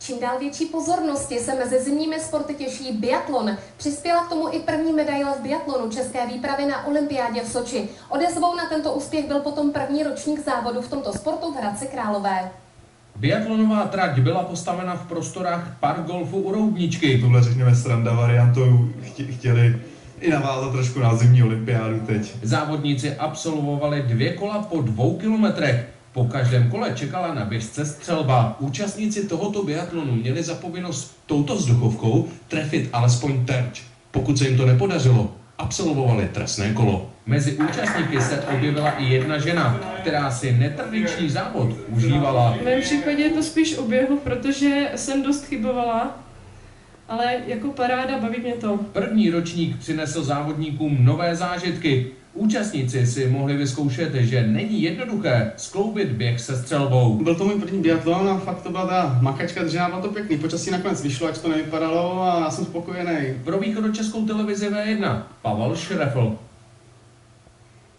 Čím dál větší pozornosti se mezi zimními sporty těší biatlon. Přispěla k tomu i první medaile v biatlonu české výpravy na olympiádě v Soči. Odezvou na tento úspěch byl potom první ročník závodu v tomto sportu v Hradci Králové. Biatlonová trať byla postavena v prostorách Park golfu u Roudničky. Tuhle, řekněme, sranda variantou chtěli i navázat trošku na zimní olympiádu teď. Závodníci absolvovali 2 kola po 2 kilometrech. Po každém kole čekala na běžce střelba. Účastníci tohoto biatlonu měli za povinnost touto vzduchovkou trefit alespoň terč. Pokud se jim to nepodařilo, absolvovali trestné kolo. Mezi účastníky se objevila i jedna žena, která si netradiční závod užívala. V mém případě je to spíš oběhu, protože jsem dost chybovala, ale jako paráda, baví mě to. První ročník přinesl závodníkům nové zážitky. Účastníci si mohli vyzkoušet, že není jednoduché skloubit běh se střelbou. Byl to můj první biatlon a fakt to byla ta makačka držená, bylo to pěkný. Počasí nakonec vyšlo, ač to nevypadalo, a já jsem spokojený. Pro Východočeskou televizi V1 Pavel Šrefl.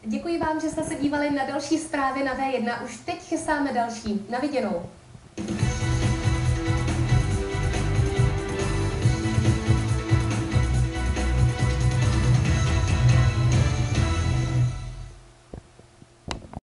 Děkuji vám, že jste se dívali na další zprávy na V1. Už teď chystáme další. Na viděnou.